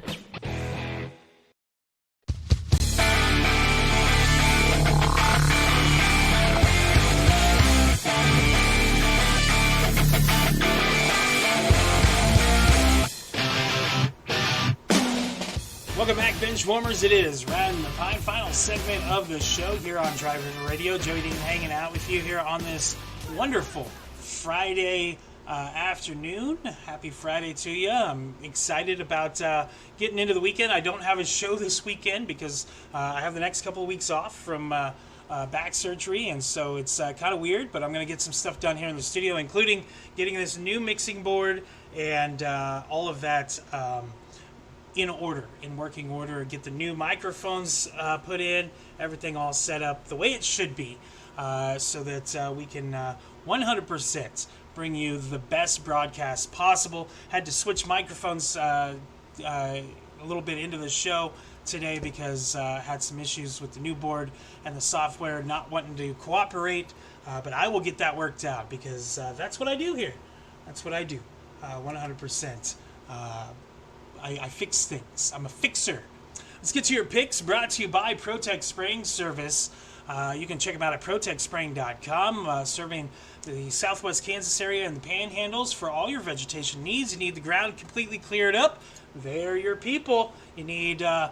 Welcome back, bench warmers. It is Ridin the Pine, final segment of the show here on Dry River Radio. Joey Dean hanging out with you here on this wonderful Friday afternoon. Happy Friday to you. I'm excited about getting into the weekend. I don't have a show this weekend because I have the next couple of weeks off from back surgery, and so it's kind of weird, but I'm going to get some stuff done here in the studio, including getting this new mixing board and all of that in order, in working order, get the new microphones put in, everything all set up the way it should be, so that we can 100% bring you the best broadcast possible. Had to switch microphones a little bit into the show today because I had some issues with the new board and the software not wanting to cooperate, but I will get that worked out because that's what I do here. That's what I do, 100%. I fix things. I'm a fixer. Let's get to your picks, brought to you by ProTech Spraying Service. You can check them out at protechspraying.com, serving the southwest Kansas area and the panhandles for all your vegetation needs. You need the ground completely cleared up. They're your people. You need the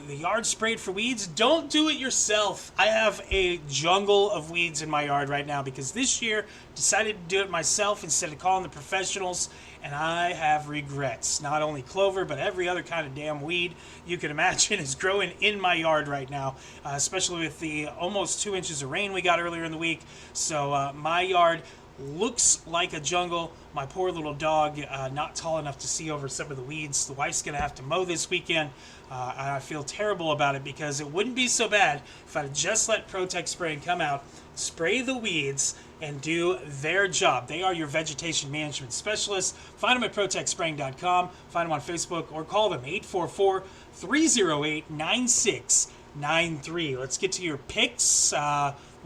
yard sprayed for weeds. Don't do it yourself. I have a jungle of weeds in my yard right now because this year decided to do it myself instead of calling the professionals, and I have regrets. Not only clover, but every other kind of damn weed you can imagine is growing in my yard right now, especially with the almost 2 inches of rain we got earlier in the week. So my yard looks like a jungle. My poor little dog, not tall enough to see over some of the weeds. The wife's going to have to mow this weekend. And I feel terrible about it because it wouldn't be so bad if I'd just let ProTech Spraying come out, spray the weeds, and do their job. They are your vegetation management specialists. Find them at protechspraying.com. Find them on Facebook or call them 844-308-9693. Let's get to your picks.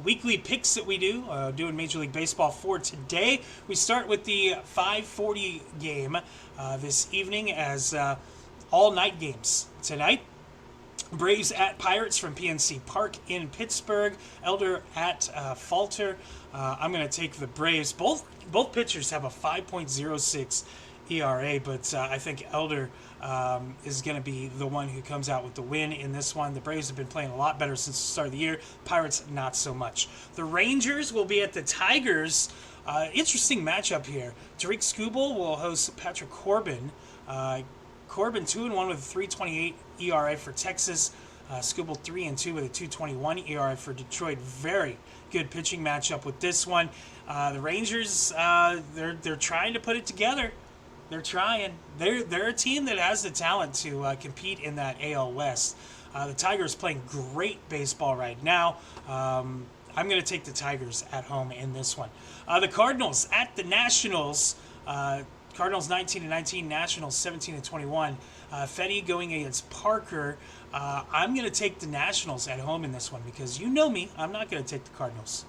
Weekly picks that we do, doing Major League Baseball for today. We start with the 5:40 game this evening as all night games tonight. Braves at Pirates from PNC Park in Pittsburgh. Elder at Falter. I'm going to take the Braves. Both pitchers have a 5.06 ERA, but I think Elder is going to be the one who comes out with the win in this one. The Braves have been playing a lot better since the start of the year. Pirates, not so much. The Rangers will be at the Tigers. Interesting matchup here. Tariq Skubal will host Patrick Corbin. Corbin 2-1 with a 3.28 ERA for Texas. Skubal 3-2 with a 2.21 ERA for Detroit. Very good pitching matchup with this one. The Rangers, they're trying to put it together. They're trying. They're a team that has the talent to compete in that AL West. The Tigers playing great baseball right now. I'm going to take the Tigers at home in this one. The Cardinals at the Nationals. Cardinals 19-19, Nationals 17-21. Fetty going against Parker. I'm going to take the Nationals at home in this one because you know me. I'm not going to take the Cardinals.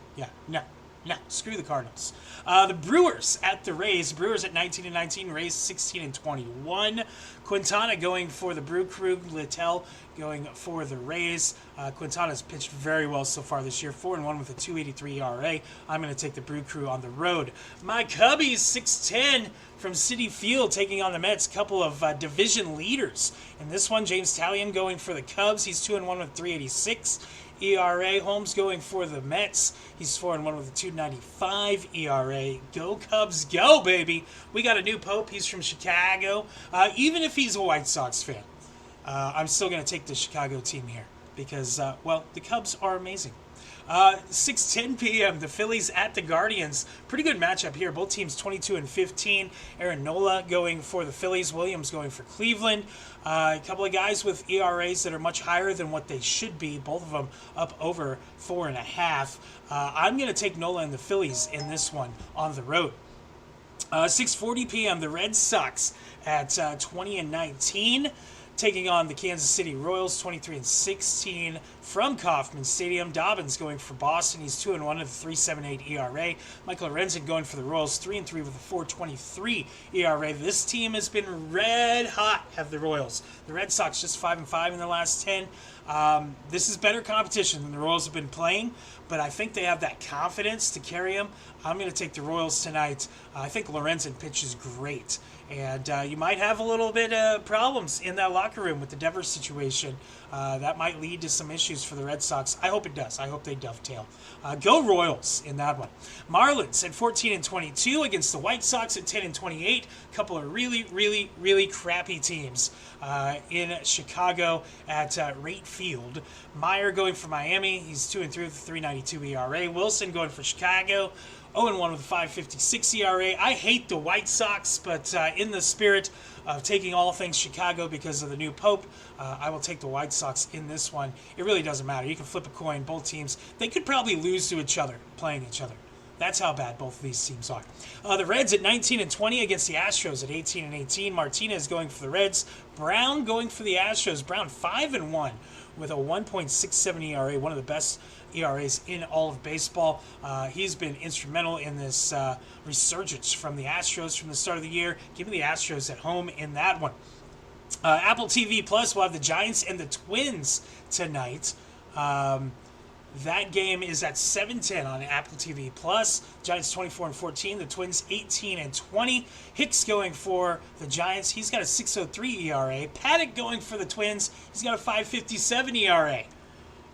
No, screw the Cardinals. The Brewers at the Rays. Brewers at 19-19, Rays 16-21. Quintana going for the Brew Crew. Littell going for the Rays. Quintana's pitched very well so far this year. 4-1 with a 2.83 ERA. I'm going to take the Brew Crew on the road. My Cubbies 6-10 from Citi Field taking on the Mets. Couple of division leaders. In this one, James Talion going for the Cubs. He's 2-1 with 3.86 ERA. Holmes going for the Mets. He's 4-1 with a 2.95 ERA. Go Cubs, go, baby. We got a new Pope. He's from Chicago. Even if he's a White Sox fan, I'm still going to take the Chicago team here because, the Cubs are amazing. 6:10 p.m. The Phillies at the Guardians. Pretty good matchup here. Both teams 22-15. Aaron Nola going for the Phillies. Williams going for Cleveland. A couple of guys with ERAs that are much higher than what they should be. Both of them up over 4.5. I'm going to take Nola and the Phillies in this one on the road. 6:40 p.m. The Red Sox at 20-19. Taking on the Kansas City Royals, 23-16 from Kauffman Stadium. Dobbins going for Boston. He's 2-1 with a 3.78 ERA. Michael Lorenzen going for the Royals, 3-3 with a 4.23 ERA. This team has been red hot, have the Royals. The Red Sox just 5-5 in the last 10. This is better competition than the Royals have been playing, but I think they have that confidence to carry them. I'm going to take the Royals tonight. I think Lorenzen pitches great. And you might have a little bit of problems in that locker room with the Devers situation. That might lead to some issues for the Red Sox. I hope it does. I hope they dovetail. Go Royals in that one. Marlins at 14-22 against the White Sox at 10-28. A couple of really, really, really crappy teams in Chicago at Rate Field. Meyer going for Miami. He's 2-3 with a 3.92 ERA. Wilson going for Chicago. 0-1 with a 5.56 ERA. I hate the White Sox, but in the spirit of taking all things Chicago because of the new Pope, I will take the White Sox in this one. It really doesn't matter. You can flip a coin. Both teams, they could probably lose to each other playing each other. That's how bad both of these teams are. The Reds at 19-20 against the Astros at 18-18. Martinez going for the Reds. Brown going for the Astros. Brown 5-1 with a 1.67 ERA, one of the best ERAs in all of baseball. He's been instrumental in this resurgence from the Astros from the start of the year. Give me the Astros at home in that one. Apple TV Plus will have the Giants and the Twins tonight. That game is at 7:10 on Apple TV Plus. Giants 24-14, the Twins 18-20. Hicks going for the Giants. He's got a 6.03 ERA. Paddock going for the Twins. He's got a 5.57 ERA.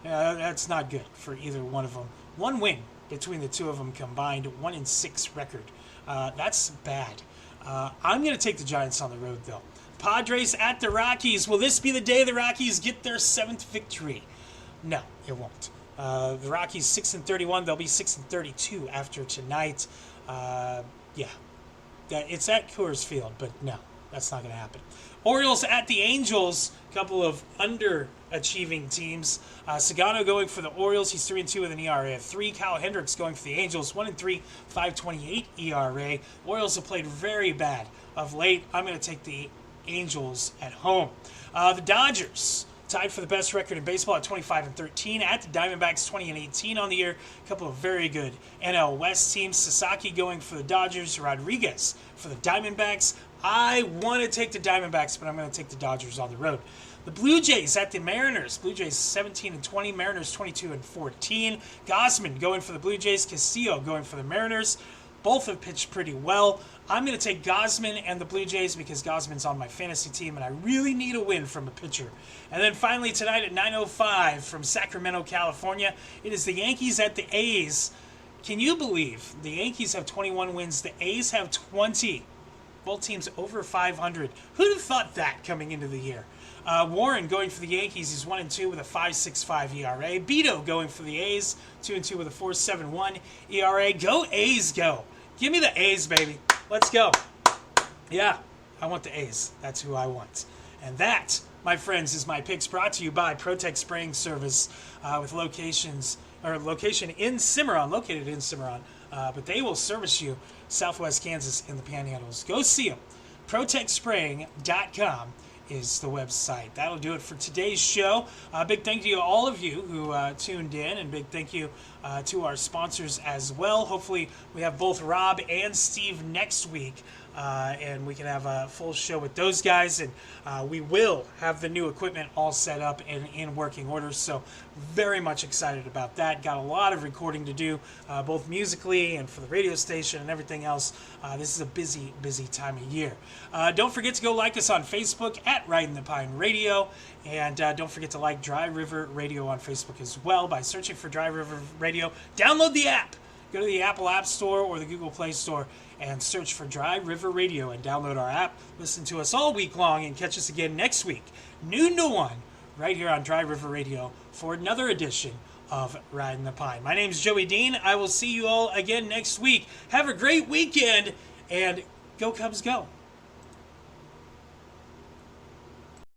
That's not good for either one of them. One win between the two of them combined, 1-6 record. That's bad. I'm going to take the Giants on the road, though. Padres at the Rockies. Will this be the day the Rockies get their 7th victory? No, it won't. The Rockies 6-31. They'll be 6-32 after tonight. It's at Coors Field, but no, that's not going to happen. Orioles at the Angels. A couple of underachieving teams. Sagano going for the Orioles. He's 3-2 with an ERA of 3. Kyle Hendricks going for the Angels. 1-3, 5.28 ERA. Orioles have played very bad of late. I'm going to take the Angels at home. The Dodgers tied for the best record in baseball at 25-13. At the Diamondbacks, 20-18 on the year. A couple of very good NL West teams. Sasaki going for the Dodgers. Rodriguez for the Diamondbacks. I want to take the Diamondbacks, but I'm going to take the Dodgers on the road. The Blue Jays at the Mariners. Blue Jays 17-20. Mariners 22-14. Gausman going for the Blue Jays. Castillo going for the Mariners. Both have pitched pretty well. I'm going to take Gausman and the Blue Jays because Gausman's on my fantasy team, and I really need a win from a pitcher. And then finally tonight at 9:05 from Sacramento, California, it is the Yankees at the A's. Can you believe the Yankees have 21 wins, the A's have 20? Both teams over 500. Who'd have thought that coming into the year? Warren going for the Yankees, he's 1-2 with a 5.65 ERA. Beto going for the A's, 2-2 with a 4.71 ERA. Go A's, go! Give me the A's, baby. Let's go. Yeah, I want the A's. That's who I want. And that, my friends, is my picks brought to you by Protect Spraying Service with location in Cimarron, located in Cimarron. But they will service you Southwest Kansas in the Panhandles. Go see them. ProtectSpraying.com is the website. That'll do it for today's show. Big thank you to all of you who tuned in, and big thank you to our sponsors as well. Hopefully we have both Rob and Steve next week, and we can have a full show with those guys, and we will have the new equipment all set up and in working order, so very much excited about that. Got a lot of recording to do, both musically and for the radio station and everything else. This is a busy time of year. Don't forget to go like us on Facebook at Ridin the Pine Radio, and don't forget to like Dry River Radio on Facebook as well by searching for Dry River Radio. Download the app. Go to the Apple App Store or the Google Play Store and search for Dry River Radio and download our app. Listen to us all week long and catch us again next week. Noon to 1 right here on Dry River Radio for another edition of Ridin the Pine. My name's Joey Dean. I will see you all again next week. Have a great weekend, and go Cubs go.